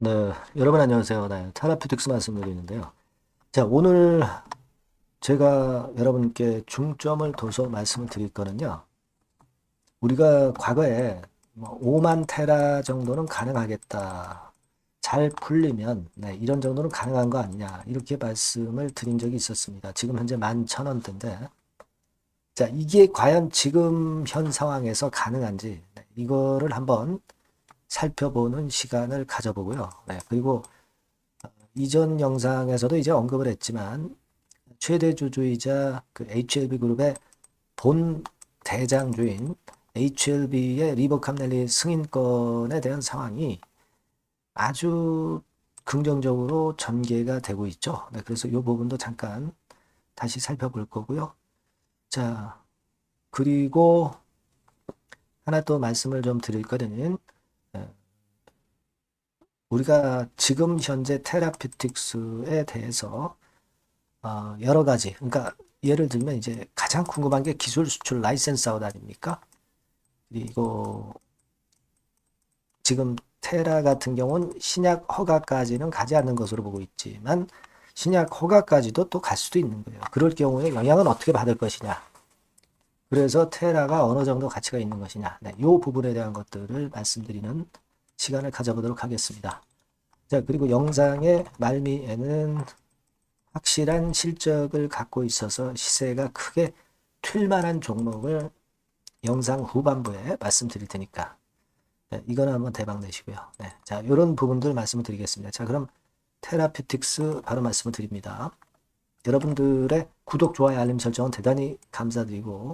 네, 여러분 안녕하세요. 네, 테라피틱스 말씀드리는데요. 자, 오늘 제가 여러분께 중점을 둬서 말씀을 드릴 거는요. 우리가 과거에 뭐 5만 테라 정도는 가능하겠다. 잘 풀리면 이런 정도는 가능한 거 아니냐. 이렇게 말씀을 드린 적이 있었습니다. 지금 현재 11,000원대인데 자, 이게 과연 지금 현 상황에서 가능한지 이거를 한번 살펴보는 시간을 가져보고요. 그리고 이전 영상에서도 이제 언급을 했지만 최대 주주이자 그 HLB 그룹의 본 대장주인 HLB의 리버캄넬리 승인권에 대한 상황이 아주 긍정적으로 전개가 되고 있죠. 그래서 이 부분도 잠깐 다시 살펴볼 거고요. 자, 그리고 하나 또 말씀을 좀 드릴 거는 우리가 지금 현재 테라피틱스에 대해서 여러 가지, 그러니까 예를 들면 이제 가장 궁금한 게 기술 수출 라이센스 아웃 아닙니까? 그리고 지금 테라 같은 경우는 신약 허가까지는 가지 않는 것으로 보고 있지만 신약 허가까지도 또 갈 수도 있는 거예요. 그럴 경우에 영향은 어떻게 받을 것이냐. 그래서 테라가 어느 정도 가치가 있는 것이냐. 이 부분에 대한 것들을 말씀드리는 시간을 가져보도록 하겠습니다. 자, 그리고 영상의 말미에는 확실한 실적을 갖고 있어서 시세가 크게 튈 만한 종목을 영상 후반부에 말씀드릴 테니까 이거는 한번 대박 내시고요. 자, 이런 부분들 말씀을 드리겠습니다. 자, 그럼 테라피틱스 바로 말씀을 드립니다. 여러분들의 구독, 좋아요, 알림 설정은 대단히 감사드리고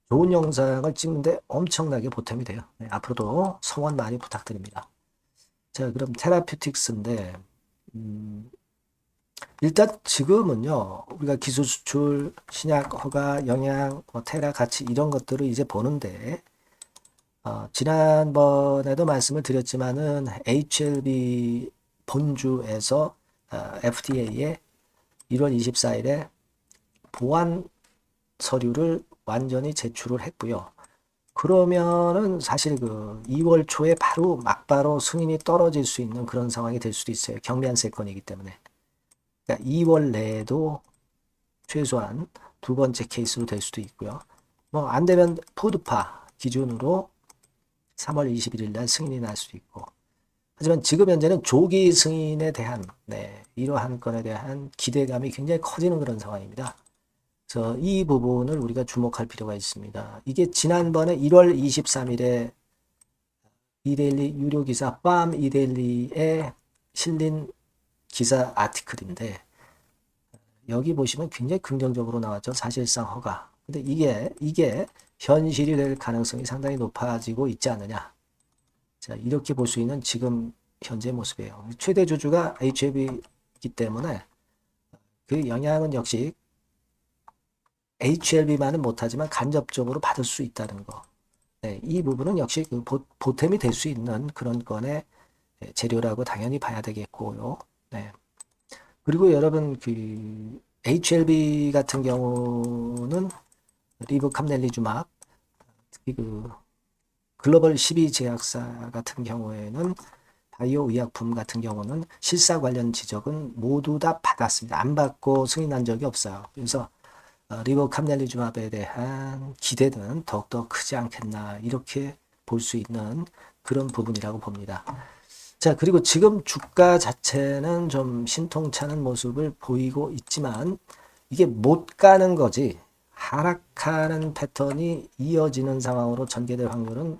좋은 영상을 찍는데 엄청나게 보탬이 돼요. 앞으로도 성원 많이 부탁드립니다. 자, 그럼 테라피틱스인데 일단 지금은요, 우리가 기술 수출, 신약 허가, 영양, 테라 가치 이런 것들을 이제 보는데, 지난번에도 말씀을 드렸지만은 HLB 본주에서 FDA에 1월 24일에 보완 서류를 완전히 제출을 했고요. 그러면은 사실 그 2월 초에 바로 막바로 승인이 떨어질 수 있는 그런 상황이 될 수도 있어요. 경미한 세건이기 때문에. 그러니까 2월 내에도 최소한 두 번째 케이스로 될 수도 있고요. 뭐 안 되면 푸드파 기준으로 3월 21일 날 승인이 날 수도 있고. 하지만 지금 현재는 조기 승인에 대한 이러한 건에 대한 기대감이 굉장히 커지는 그런 상황입니다. 그래서 이 부분을 우리가 주목할 필요가 있습니다. 이게 지난번에 1월 23일에 이데일리 유료 기사 팜 이데일리에 실린 기사 아티클인데 여기 보시면 굉장히 긍정적으로 나왔죠. 사실상 허가. 근데 이게 현실이 될 가능성이 상당히 높아지고 있지 않느냐. 자, 이렇게 볼 수 있는 지금 현재 모습이에요. 최대 주주가 HLB이기 때문에 그 영향은 역시 HLB만은 못하지만 간접적으로 받을 수 있다는 거. 이 부분은 역시 그 보탬이 될 수 있는 그런 건의 재료라고 당연히 봐야 되겠고요. 그리고 여러분 그 HLB 같은 경우는 리브캄넬리주막 특히 그 글로벌 12 제약사 같은 경우에는 바이오 의약품 같은 경우는 실사 관련 지적은 모두 다 받았습니다. 안 받고 승인한 적이 없어요. 그래서 리버캄넬리주맙에 대한 기대는 더욱더 크지 않겠나 이렇게 볼 수 있는 그런 부분이라고 봅니다. 자, 그리고 지금 주가 자체는 좀 신통찮은 모습을 보이고 있지만 이게 못 가는 거지 하락하는 패턴이 이어지는 상황으로 전개될 확률은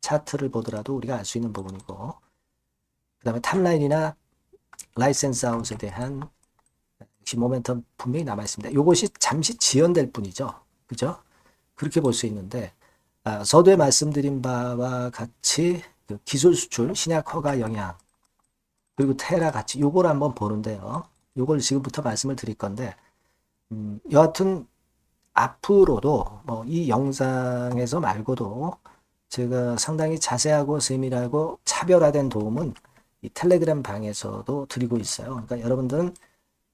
차트를 보더라도 우리가 알 수 있는 부분이고 그 다음에 탑라인이나 라이센스 아웃에 대한 역시 모멘텀 분명히 남아있습니다. 이것이 잠시 지연될 뿐이죠. 그죠? 그렇게 볼 수 있는데 서두에 말씀드린 바와 같이 그 기술 수출, 신약 허가 영향 그리고 테라 가치 요걸 한번 보는데요. 요걸 지금부터 말씀을 드릴 건데 여하튼 앞으로도 뭐 이 영상에서 말고도 제가 상당히 자세하고 세밀하고 차별화된 도움은 이 텔레그램 방에서도 드리고 있어요. 그러니까 여러분들은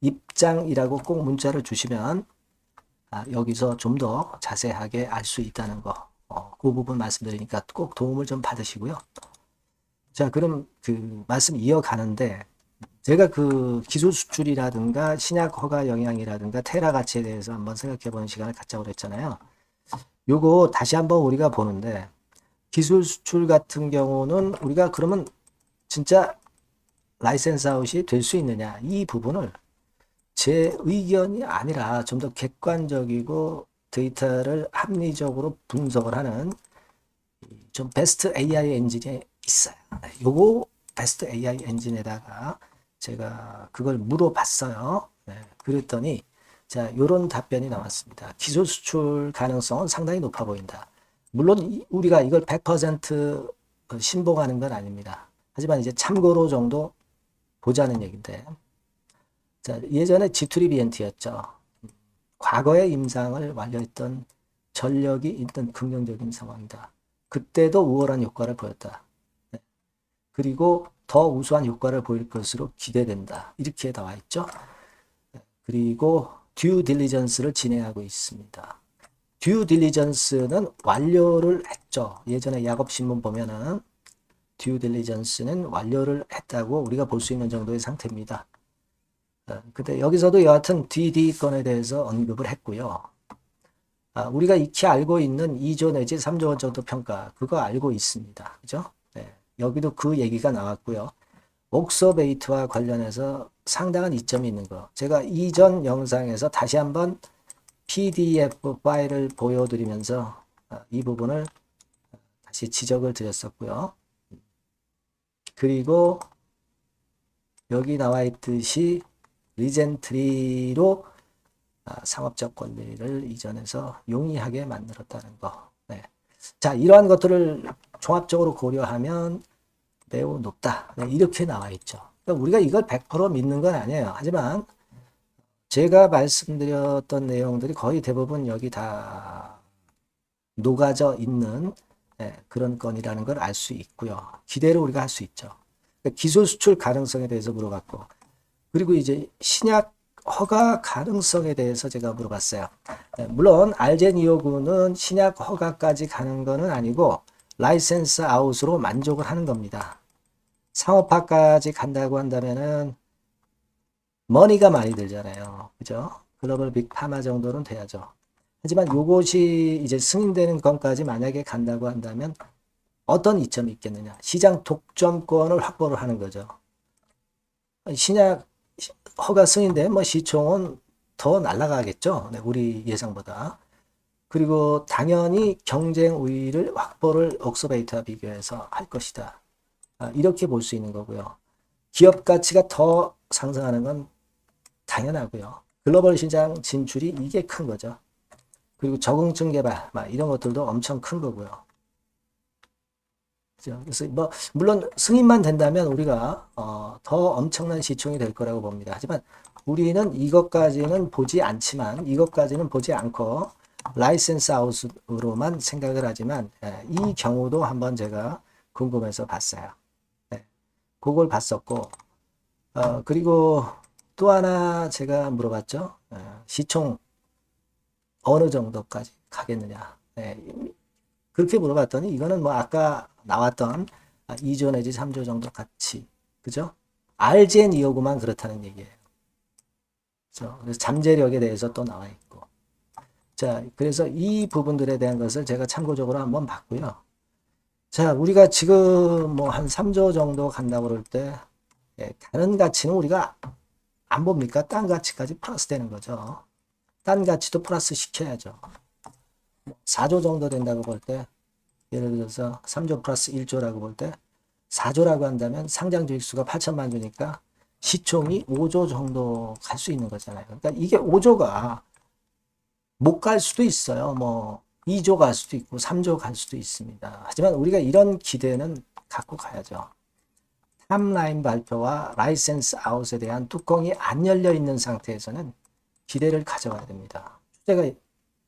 입장이라고 꼭 문자를 주시면 여기서 좀 더 자세하게 알 수 있다는 거. 그 부분 말씀드리니까 꼭 도움을 좀 받으시고요. 자, 그럼 그 말씀 이어가는데 제가 그 기술 수출이라든가 신약 허가 영향이라든가 테라 가치에 대해서 한번 생각해 보는 시간을 갖자고 그랬잖아요. 요거 다시 한번 우리가 보는데 기술 수출 같은 경우는 우리가 그러면 진짜 라이센스 아웃이 될 수 있느냐 이 부분을 제 의견이 아니라 좀 더 객관적이고 데이터를 합리적으로 분석을 하는 좀 베스트 AI 엔진에 있어요. 네, 요거 베스트 AI 엔진에다가 제가 그걸 물어봤어요. 네, 그랬더니 자, 요런 답변이 나왔습니다. 기술 수출 가능성은 상당히 높아 보인다. 물론 우리가 이걸 100% 신봉하는 건 아닙니다. 하지만 이제 참고로 정도 보자는 얘기인데 자, 예전에 G2BNT였죠. 과거에 임상을 완료했던 전력이 있던 긍정적인 상황이다. 그때도 우월한 효과를 보였다. 네. 그리고 더 우수한 효과를 보일 것으로 기대된다. 이렇게 나와 있죠. 네. 그리고 듀 딜리전스를 진행하고 있습니다. 듀 딜리전스는 완료를 했죠. 예전에 야곱신문 보면은 듀 딜리전스는 완료를 했다고 우리가 볼 수 있는 정도의 상태입니다. 근데 여기서도 여하튼 DD 건에 대해서 언급을 했고요. 우리가 익히 알고 있는 2조 내지 3조 원 정도 평가, 그거 알고 있습니다. 그죠? 네. 여기도 그 얘기가 나왔고요. 옥서베이트와 관련해서 상당한 이점이 있는 거. 제가 이전 영상에서 다시 한번 PDF 파일을 보여드리면서 이 부분을 다시 지적을 드렸었고요. 그리고 여기 나와 있듯이 리젠트리로 상업적 권리를 이전해서 용이하게 만들었다는 거. 네. 자, 이러한 것들을 종합적으로 고려하면 매우 높다. 네, 이렇게 나와 있죠. 그러니까 우리가 이걸 100% 믿는 건 아니에요. 하지만 제가 말씀드렸던 내용들이 거의 대부분 여기 다 녹아져 있는 그런 건이라는 걸 알 수 있고요. 기대를 우리가 할 수 있죠. 그러니까 기술 수출 가능성에 대해서 물어봤고, 그리고 이제 신약 허가 가능성에 대해서 제가 물어봤어요. 물론 알젠 259는 신약 허가까지 가는 거는 아니고 라이센스 아웃으로 만족을 하는 겁니다. 상업화까지 간다고 한다면은 머니가 많이 들잖아요. 그죠? 글로벌 빅 파마 정도는 돼야죠. 하지만 요것이 이제 승인되는 건까지 만약에 간다고 한다면 어떤 이점이 있겠느냐? 시장 독점권을 확보를 하는 거죠. 신약 허가 승인돼 뭐 시총은 더 날아가겠죠. 네, 우리 예상보다. 그리고 당연히 경쟁 우위를 확보를 옥서베이트와 비교해서 할 것이다. 이렇게 볼 수 있는 거고요. 기업 가치가 더 상승하는 건 당연하고요. 글로벌 시장 진출이 이게 큰 거죠. 그리고 적응증 개발 이런 것들도 엄청 큰 거고요. 그래서 뭐 물론 승인만 된다면 우리가 더 엄청난 시총이 될 거라고 봅니다. 하지만 우리는 이것까지는 보지 않고 라이센스 아웃으로만 생각을 하지만 이 경우도 한번 제가 궁금해서 봤어요. 네, 그걸 봤었고 그리고 또 하나 제가 물어봤죠. 시총 어느 정도까지 가겠느냐. 네, 그렇게 물어봤더니 이거는 뭐 아까 나왔던 2조 내지 3조 정도 가치. 그죠? 알젠 259만 그렇다는 얘기예요. 그렇죠? 그래서 잠재력에 대해서 또 나와 있고. 자, 그래서 이 부분들에 대한 것을 제가 참고적으로 한번 봤고요. 자, 우리가 지금 뭐 한 3조 정도 간다고 그럴 때 다른 가치는 우리가 안 봅니까? 딴 가치까지 플러스 되는 거죠. 딴 가치도 플러스 시켜야죠. 4조 정도 된다고 볼 때 예를 들어서 3조 플러스 1조라고 볼 때 4조라고 한다면 상장 주식수가 8천만 주니까 시총이 5조 정도 갈 수 있는 거잖아요. 그러니까 이게 5조가 못 갈 수도 있어요. 뭐 2조 갈 수도 있고 3조 갈 수도 있습니다. 하지만 우리가 이런 기대는 갖고 가야죠. 탑라인 발표와 라이센스 아웃에 대한 뚜껑이 안 열려 있는 상태에서는 기대를 가져가야 됩니다. 추세가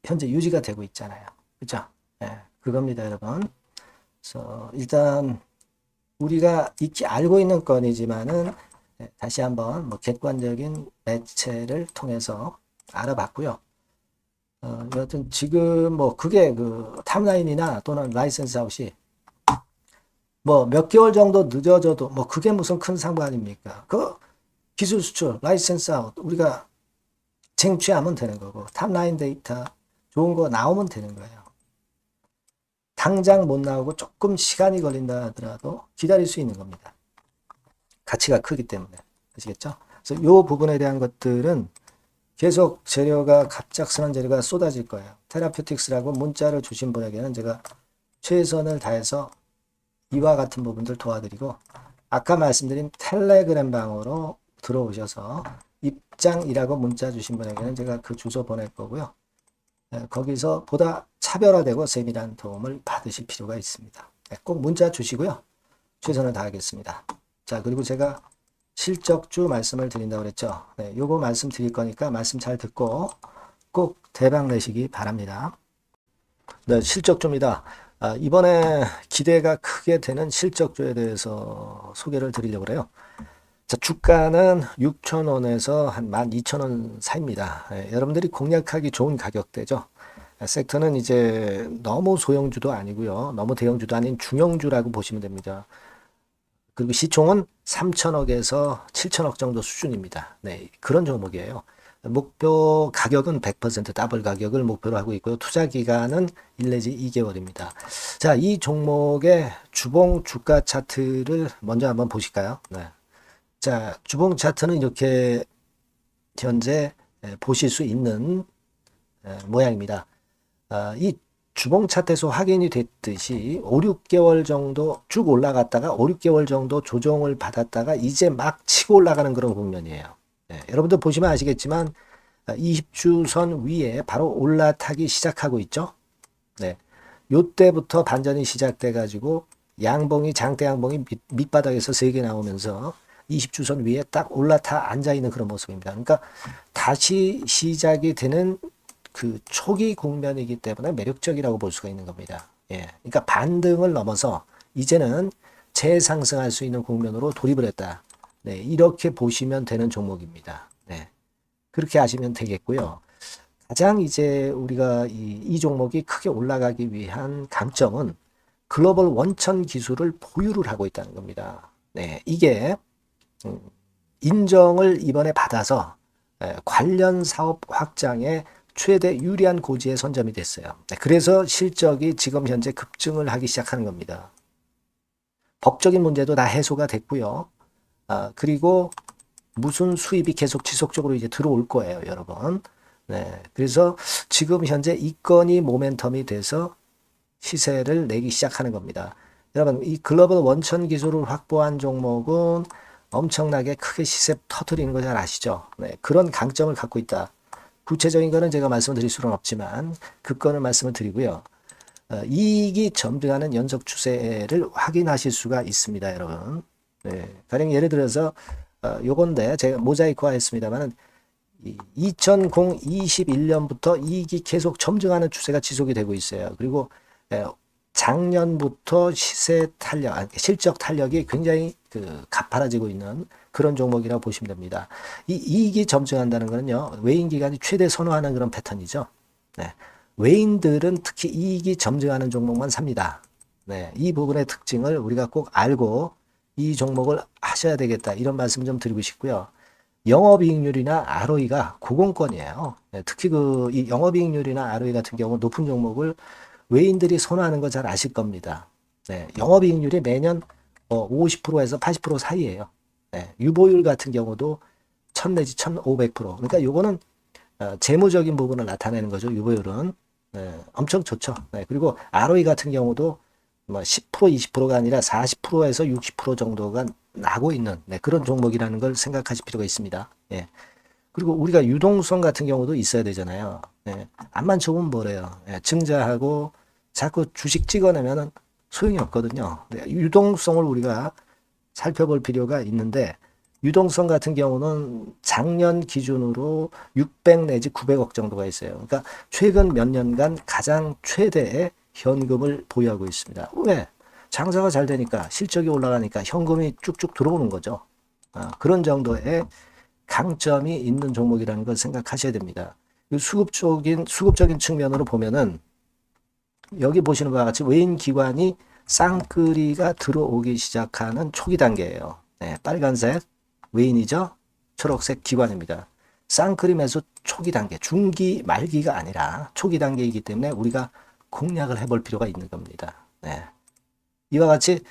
현재 유지가 되고 있잖아요. 그죠? 네, 그겁니다, 여러분. 그래서 일단 우리가 익히 알고 있는 건이지만은 다시 한번 뭐 객관적인 매체를 통해서 알아봤고요. 여하튼 지금 뭐 그게 그 탑라인이나 또는 라이센스 아웃이 뭐 몇 개월 정도 늦어져도 뭐 그게 무슨 큰 상관입니까? 그 기술 수출, 라이센스 아웃 우리가 쟁취하면 되는 거고 탑라인 데이터 좋은 거 나오면 되는 거예요. 당장 못 나오고 조금 시간이 걸린다 하더라도 기다릴 수 있는 겁니다. 가치가 크기 때문에. 아시겠죠? 그래서 이 부분에 대한 것들은 계속 재료가 갑작스런 재료가 쏟아질 거예요. 테라퓨틱스라고 문자를 주신 분에게는 제가 최선을 다해서 이와 같은 부분들 도와드리고 아까 말씀드린 텔레그램 방으로 들어오셔서 입장이라고 문자 주신 분에게는 제가 그 주소 보낼 거고요. 거기서 보다 차별화되고 세밀한 도움을 받으실 필요가 있습니다. 꼭 문자 주시고요. 최선을 다하겠습니다. 자, 그리고 제가 실적주 말씀을 드린다고 그랬죠. 네, 요거 말씀 드릴 거니까 말씀 잘 듣고 꼭 대박 내시기 바랍니다. 네, 실적주입니다. 이번에 기대가 크게 되는 실적주에 대해서 소개를 드리려고 그래요. 자, 주가는 6,000원에서 한 12,000원 사이입니다. 여러분들이 공략하기 좋은 가격대죠. 섹터는 이제 너무 소형주도 아니고요. 너무 대형주도 아닌 중형주라고 보시면 됩니다. 그리고 시총은 3천억에서 7천억 정도 수준입니다. 네, 그런 종목이에요. 목표 가격은 100% 더블 가격을 목표로 하고 있고요. 투자 기간은 1 내지 2개월입니다. 자, 이 종목의 주봉 주가 차트를 먼저 한번 보실까요? 네. 자, 주봉 차트는 이렇게 현재 보실 수 있는 모양입니다. 이 주봉 차트에서 확인이 됐듯이 5, 6개월 정도 쭉 올라갔다가 5, 6개월 정도 조정을 받았다가 이제 막 치고 올라가는 그런 국면이에요. 네, 여러분들 보시면 아시겠지만 20주선 위에 바로 올라타기 시작하고 있죠. 네, 요때부터 반전이 시작돼 가지고 양봉이 장대 양봉이 밑바닥에서 3개 나오면서 20주선 위에 딱 올라타 앉아 있는 그런 모습입니다. 그러니까 다시 시작이 되는 그 초기 국면이기 때문에 매력적이라고 볼 수가 있는 겁니다. 예. 그러니까 반등을 넘어서 이제는 재상승할 수 있는 국면으로 돌입을 했다. 네. 이렇게 보시면 되는 종목입니다. 네. 그렇게 하시면 되겠고요. 가장 이제 우리가 이 종목이 크게 올라가기 위한 강점은 글로벌 원천 기술을 보유를 하고 있다는 겁니다. 네. 이게 인정을 이번에 받아서 관련 사업 확장에 최대 유리한 고지에 선점이 됐어요. 그래서 실적이 지금 현재 급증을 하기 시작하는 겁니다. 법적인 문제도 다 해소가 됐고요. 그리고 무슨 수입이 계속 지속적으로 이제 들어올 거예요, 여러분. 네, 그래서 지금 현재 이 건이 모멘텀이 돼서 시세를 내기 시작하는 겁니다. 여러분, 이 글로벌 원천 기술을 확보한 종목은 엄청나게 크게 시세 터트리는 거 잘 아시죠? 네, 그런 강점을 갖고 있다. 구체적인 거는 제가 말씀을 드릴 수는 없지만 그 건을 말씀을 드리고요. 이익이 점등하는 연속 추세를 확인하실 수가 있습니다, 여러분. 네, 가령 예를 들어서 요건데 제가 모자이크화 했습니다만은 2021년부터 이익이 계속 점증하는 추세가 지속이 되고 있어요. 그리고 작년부터 시세 탄력, 실적 탄력이 굉장히 가파라지고 있는 그런 종목이라고 보시면 됩니다. 이 이익이 점증한다는 것은요, 외인 기관이 최대 선호하는 그런 패턴이죠. 네. 외인들은 특히 이익이 점증하는 종목만 삽니다. 네. 이 부분의 특징을 우리가 꼭 알고 이 종목을 하셔야 되겠다. 이런 말씀 좀 드리고 싶고요. 영업이익률이나 ROE가 고공권이에요. 네. 특히 이 영업이익률이나 ROE 같은 경우 높은 종목을 외인들이 선호하는 거 잘 아실 겁니다. 네. 영업이익률이 매년 50%에서 80% 사이에요. 네, 유보율 같은 경우도 1000 내지 1500%. 그러니까 요거는 재무적인 부분을 나타내는 거죠. 유보율은. 네, 엄청 좋죠. 네, 그리고 ROE 같은 경우도 뭐 10% 20%가 아니라 40%에서 60% 정도가 나고 있는 그런 종목이라는 걸 생각하실 필요가 있습니다. 예. 그리고 우리가 유동성 같은 경우도 있어야 되잖아요. 예. 암만 좋으면 뭐래요. 예, 증자하고 자꾸 주식 찍어내면은 소용이 없거든요. 네, 유동성을 우리가 살펴볼 필요가 있는데 유동성 같은 경우는 작년 기준으로 600 내지 900억 정도가 있어요. 그러니까 최근 몇 년간 가장 최대의 현금을 보유하고 있습니다. 왜? 장사가 잘 되니까 실적이 올라가니까 현금이 쭉쭉 들어오는 거죠. 그런 정도의 강점이 있는 종목이라는 걸 생각하셔야 됩니다. 수급적인 측면으로 보면은 여기 보시는 바와 같이 외인 기관이 쌍끌이가 들어오기 시작하는 초기 단계예요. 네, 빨간색 웨인이죠. 초록색 기관입니다. 쌍끌이 매수 초기 단계, 중기 말기가 아니라 초기 단계이기 때문에 우리가 공략을 해볼 필요가 있는 겁니다. 네. 이와 같이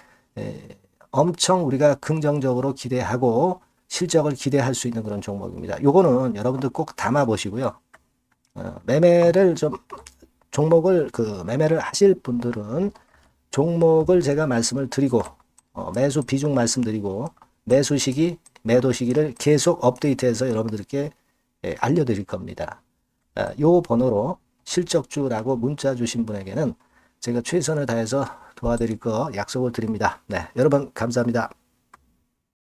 엄청 우리가 긍정적으로 기대하고 실적을 기대할 수 있는 그런 종목입니다. 요거는 여러분들 꼭 담아 보시고요. 매매를 좀 종목을 매매를 하실 분들은 종목을 제가 말씀을 드리고 매수 비중 말씀드리고 매수 시기, 매도 시기를 계속 업데이트해서 여러분들께 알려드릴 겁니다. 요 번호로 실적주라고 문자 주신 분에게는 제가 최선을 다해서 도와드릴 거 약속을 드립니다. 네, 여러분 감사합니다.